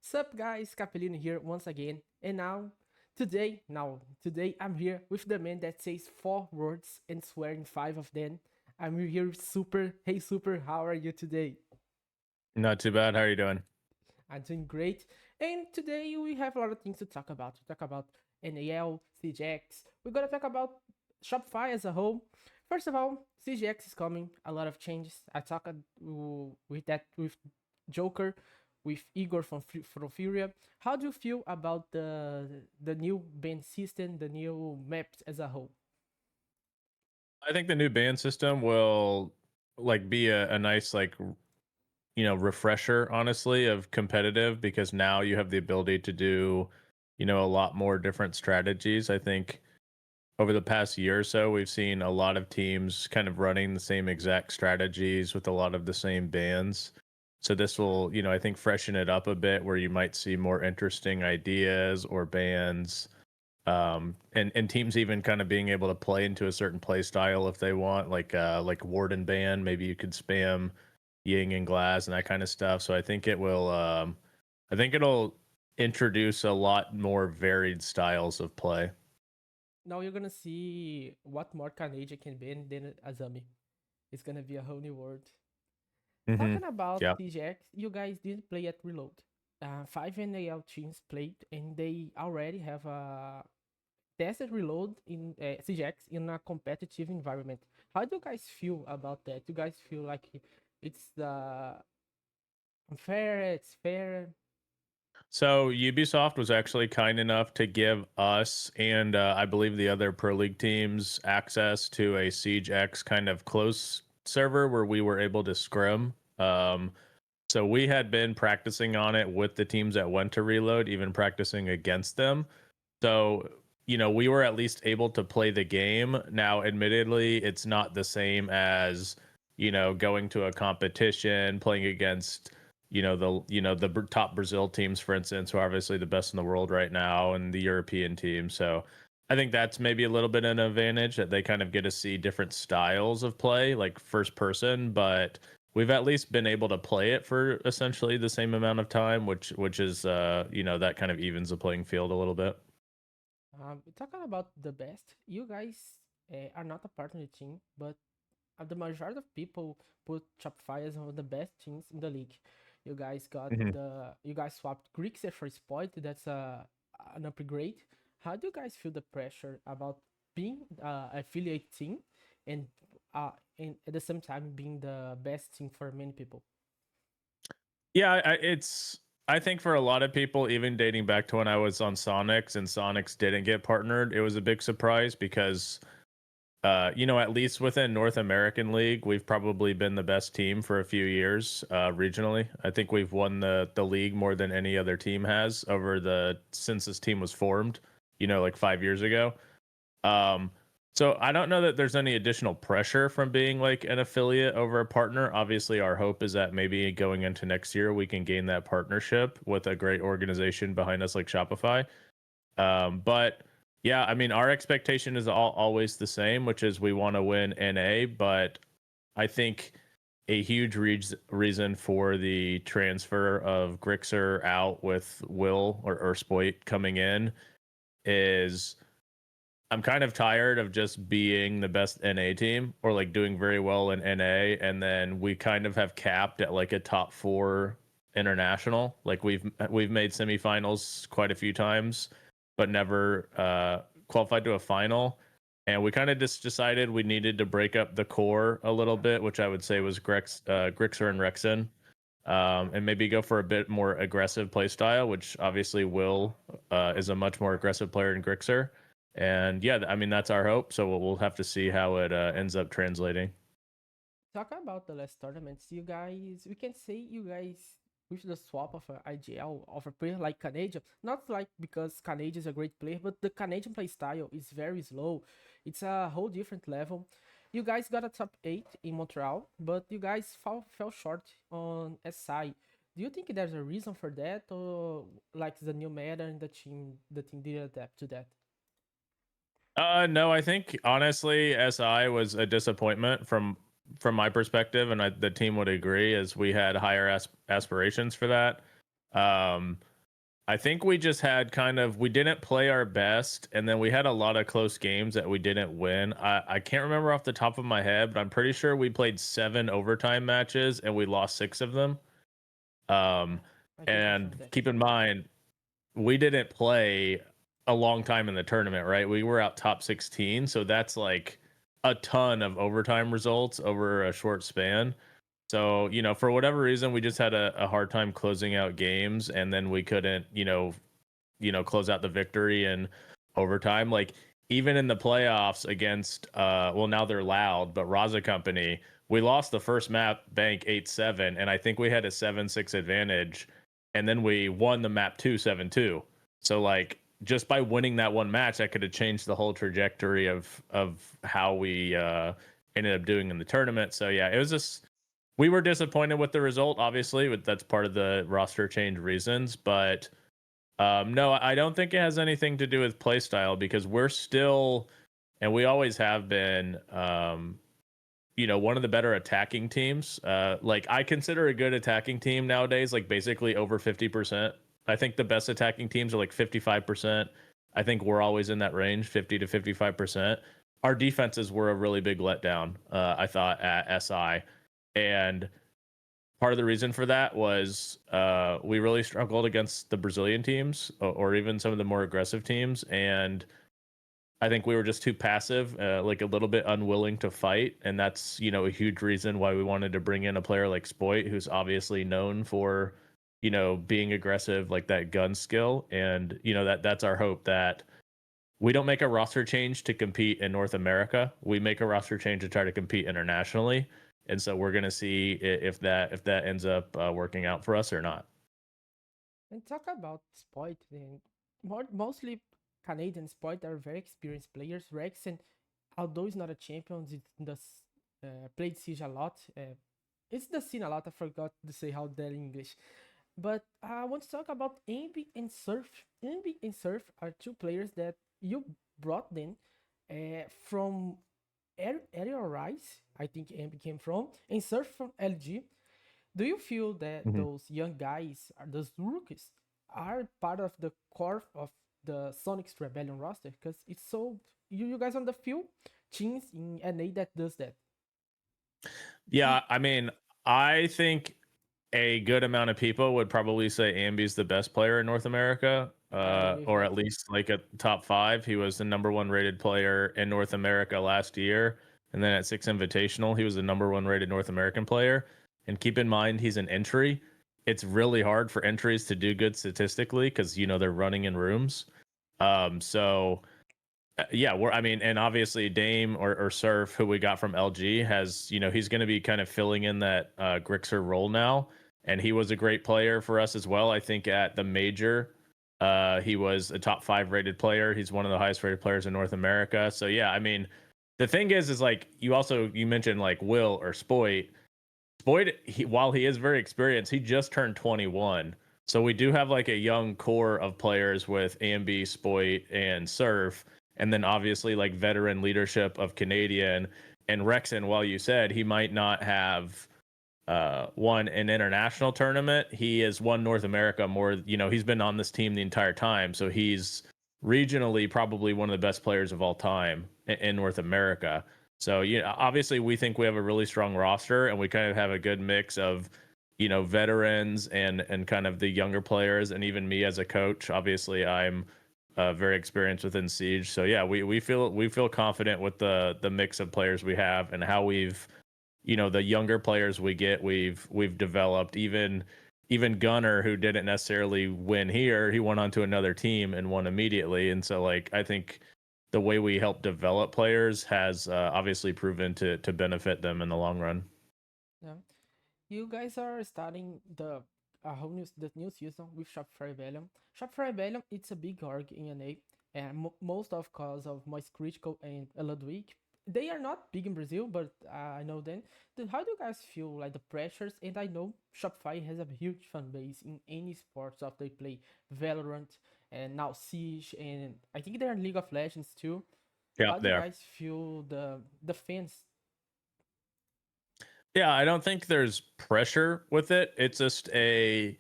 Sup guys, Capellino here once again, and today I'm here with the man that says 4 words and swearing 5 of them. I'm here with Super. Hey Super, how are you today? Not too bad. How are you doing? I'm doing great, and today we have a lot of things to talk about. We talk about NAL, CGX. We're gonna talk about Shopify as a whole. First of all, CGX is coming. A lot of changes. I talked with Joker, with Igor from Furia. How do you feel about the new band system, the new maps as a whole? I think the new band system will be a nice refresher, honestly, of competitive, because now you have the ability to do a lot more different strategies. I think over the past year or so we've seen a lot of teams kind of running the same exact strategies with a lot of the same bands. So this will, I think, freshen it up a bit, where you might see more interesting ideas or bands, and teams even kind of being able to play into a certain play style if they want, like Warden Band. Maybe you could spam Ying and Glass and that kind of stuff. So I think it'll introduce a lot more varied styles of play. Now you're gonna see what more Canadian can be than Azami. It's gonna be a whole new world. Hmm. Talking about Yeah. TGX, you guys didn't play at Reload. Five NAL teams played, and they already have a tested Reload in CGX in a competitive environment. How do you guys feel about that? Do you guys feel like it's unfair? It's fair? So Ubisoft was actually kind enough to give us and I believe the other Pro League teams access to a Siege X kind of close server where we were able to scrim. So we had been practicing on it with the teams that went to Reload, even practicing against them. So, we were at least able to play the game. Now, admittedly, it's not the same as, going to a competition, playing against, the top Brazil teams, for instance, who are obviously the best in the world right now, and the European team. So I think that's maybe a little bit an advantage, that they kind of get to see different styles of play, like first person, but we've at least been able to play it for essentially the same amount of time, which is that kind of evens the playing field a little bit. Talking about the best, you guys are not a partner team, but the majority of people put Shopify as one of the best teams in the league. Hmm. You guys swapped Grixer for Spoit. That's an upgrade. How do you guys feel the pressure about being affiliate team and and at the same time being the best team for many people? Yeah, I think for a lot of people, even dating back to when I was on Sonics and Sonics didn't get partnered, it was a big surprise because at least within North American League, we've probably been the best team for a few years, regionally. I think we've won the league more than any other team has over the since this team was formed, like 5 years ago. Um, so I don't know that there's any additional pressure from being like an affiliate over a partner. Obviously, our hope is that maybe going into next year we can gain that partnership with a great organization behind us like Shopify. But yeah, I mean, our expectation is always the same, which is we want to win NA. But I think a huge reason for the transfer of Grixer out with Will or Spoit coming in is I'm kind of tired of just being the best NA team, or like doing very well in NA, and then we kind of have capped at like a top four international. Like we've made semifinals quite a few times, but never qualified to a final. And we kind of just decided we needed to break up the core a little bit, which I would say was Grixer and Rexen, and maybe go for a bit more aggressive play style, which obviously Will is a much more aggressive player than Grixer. And yeah, I mean, that's our hope. So we'll have to see how it ends up translating. Talk about the last tournaments, we can say you guys, with the swap of a IGL of a player like Canadian, not like because Canadian is a great player, but the Canadian play style is very slow. It's a whole different level. You guys got a top 8 in Montreal, but you guys fell short on SI. Do you think there's a reason for that, or like the new meta and the team didn't adapt to that? No, I think honestly, SI was a disappointment from my perspective, and the team would agree, as we had higher aspirations for that. I think we just had kind of we didn't play our best, and then we had a lot of close games that we didn't win. I can't remember off the top of my head, but I'm pretty sure we played 7 overtime matches and we lost 6 of them. Yeah, Um, I can confirm and that. keep in mind, we didn't play a long time in the tournament, right? We were out top 16, so that's like a ton of overtime results over a short span. So, for whatever reason, we just had a hard time closing out games, and then we couldn't, close out the victory in overtime. Like even in the playoffs against well, now they're loud, but Raza Company, we lost the first map bank 8-7, and I think we had a 7-6 advantage, and then we won the map 2-7-2. So like just by winning that one match, that could have changed the whole trajectory of how we ended up doing in the tournament. So yeah, it was just we were disappointed with the result, obviously, but that's part of the roster change reasons. But no, I don't think it has anything to do with playstyle because we're still, and we always have been, one of the better attacking teams. Like I consider a good attacking team nowadays, like basically over 50%. I think the best attacking teams are like 55%. I think we're always in that range, 50 to 55%. Our defenses were a really big letdown, I thought, at SI. And part of the reason for that was we really struggled against the Brazilian teams or even some of the more aggressive teams, and I think we were just too passive, like a little bit unwilling to fight, and that's a huge reason why we wanted to bring in a player like Spoit, who's obviously known for being aggressive, like that gun skill, and that's our hope that we don't make a roster change to compete in North America. We make a roster change to try to compete internationally. And so we're going to see if that ends up working out for us or not. And talk about Spoit, then mostly Canadian Spoit are very experienced players. Rexen, although he's not a champion, it does played Siege a lot. It's the scene a lot. I forgot to say how that in English. But I want to talk about Ambi and Surf. Ambi and Surf are two players that you brought them from Aerial Rise, I think Ambi came from, and Surf from LG. Do you feel that Mhm. those young guys, are those rookies, are part of the core of the Sonic's Rebellion roster? Because it's so you guys on the field, teams in NA that does that. Yeah, I mean, I think a good amount of people would probably say Ambi's the best player in North America, I agree with or that. at least like a top five. He was the number one rated player in North America last year. And then at Six Invitational, he was the number one rated North American player. And keep in mind, he's an entry. It's really hard for entries to do good statistically because, they're running in rooms. So yeah, I mean, and obviously Dame or Surf, who we got from LG, has he's going to be kind of filling in that Grixer role now, and he was a great player for us as well. I think at the major, he was a top 5 rated player. He's one of the highest rated players in North America. So yeah, I mean, the thing is like you mentioned like Will or Spoit. Boyd, while he is very experienced, he just turned 21. So we do have like a young core of players with AMB, Spoit, and Surf, and then obviously like veteran leadership of Canadian and Rexon. While you said he might not have won an international tournament, he has won North America more. He's been on this team the entire time, so he's regionally probably one of the best players of all time in North America. So obviously we think we have a really strong roster, and we kind of have a good mix of veterans and kind of the younger players, and even me as a coach. Obviously, I'm very experienced within Siege. So yeah, we feel confident with the mix of players we have and how we've the younger players we get we've developed. Even Gunner, who didn't necessarily win here, he went on to another team and won immediately. And so like I think the way we help develop players has obviously proven to benefit them in the long run. Yeah. You guys are starting the whole new season with Shopify Rebellion. Shopify Rebellion, it's a big org in NA, and most of cause of Moist Critical and Ludwig. They are not big in Brazil, but I know them. How do you guys feel like the pressures? And I know Shopify has a huge fan base in any sports of they play Valorant and now Siege, and I think they're in League of Legends too. Yeah, How do you there. guys feel the fans? Yeah, I don't think there's pressure with it. It's just a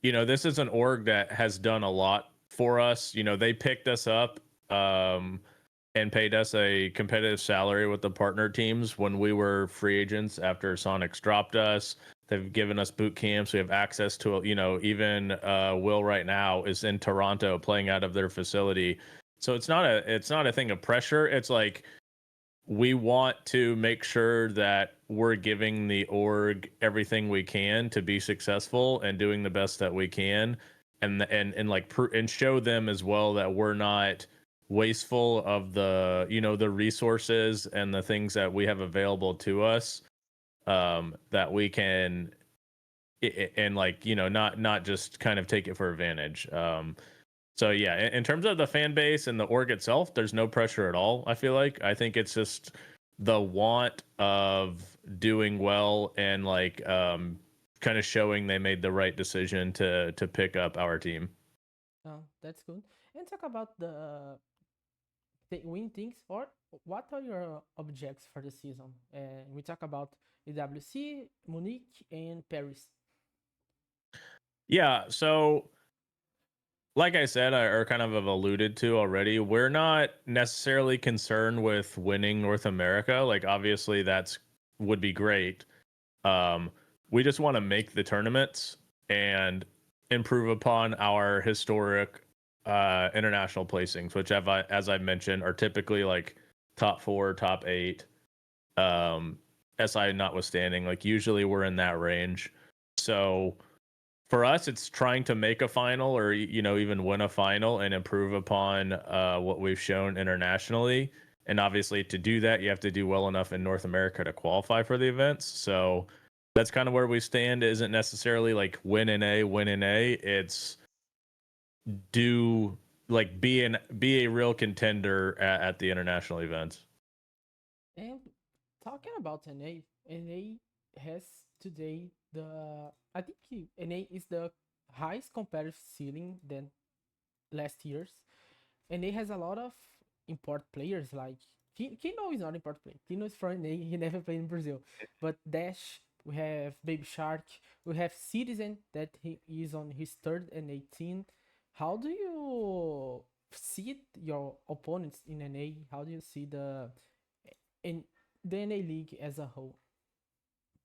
this is an org that has done a lot for us. They picked us up and paid us a competitive salary with the partner teams when we were free agents after Sonics dropped us. They've given us boot camps. We have access to, even Will right now is in Toronto playing out of their facility. So it's not a thing of pressure. It's like we want to make sure that we're giving the org everything we can to be successful and doing the best that we can, and like and show them as well that we're not wasteful of the resources and the things that we have available to us, that we can and like not just kind of take it for advantage. So yeah, in terms of the fan base and the org itself, there's no pressure at all. I think it's just the want of doing well and like kind of showing they made the right decision to pick up our team. Oh, that's good. And talk about the win things, or what are your objects for the season? We talk about EWC, Munich, and Paris. Yeah, so like I said, or kind of have alluded to already, we're not necessarily concerned with winning North America. Like obviously that's would be great. Um, we just want to make the tournaments and improve upon our historic international placings, which as I mentioned, are typically like top four, top eight. Um, SI notwithstanding, like usually we're in that range. So for us, it's trying to make a final or even win a final and improve upon what we've shown internationally. And obviously, to do that, you have to do well enough in North America to qualify for the events. So that's kind of where we stand. It isn't necessarily like win in A, win in A. It's do like be a real contender at the international events. And talking about NA, NA has today I think NA is the highest competitive ceiling than last year's. And it has a lot of import players like Kino is not import player. Kino is from NA, he never played in Brazil. But Dash, we have Baby Shark, we have Citizen that he is on his third and 18. How do you see your opponents in NA? How do you see in the NA league as a whole?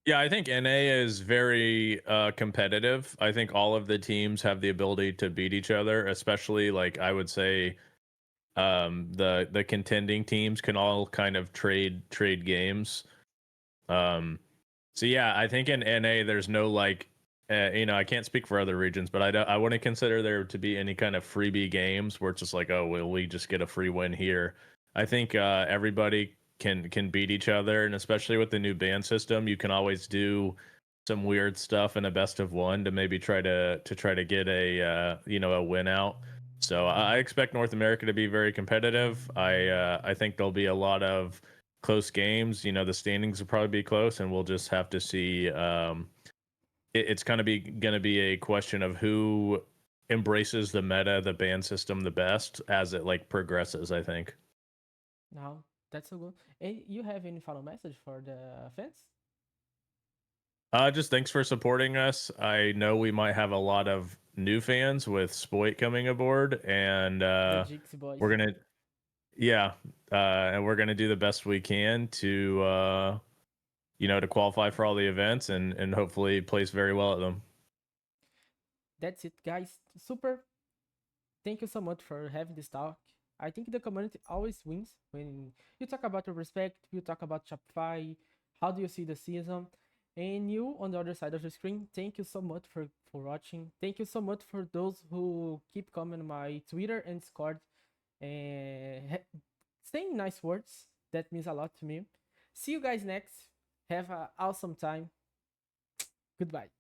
Yeah, I think NA is very competitive. I think all of the teams have the ability to beat each other, especially like I would say the contending teams can all kind of trade games. Um so yeah, I think in NA there's no like I can't speak for other regions, but I wouldn't consider there to be any kind of freebie games where it's just like, oh, well, we just get a free win here. I think everybody can beat each other, and especially with the new ban system, you can always do some weird stuff in a best of one to maybe try to get a win out. So I expect North America to be very competitive. I think there'll be a lot of close games. The standings will probably be close, and we'll just have to see. It's gonna be a question of who embraces the meta, the ban system, the best as it like progresses. I think. Now, that's so good. And you have any final message for the fans? Just thanks for supporting us. I know we might have a lot of new fans with Spoit coming aboard, and The Jixi we're boys. gonna, yeah, and we're gonna do the best we can to qualify for all the events and hopefully place very well at them. That's it, guys. Super. Thank you so much for having this talk. I think the community always wins when you talk about the respect, you talk about Shopify, how do you see the season? And you on the other side of the screen, thank you so much for watching. Thank you so much for those who keep coming on my Twitter and Discord and saying nice words. That means a lot to me. See you guys next. Have an awesome time. Goodbye.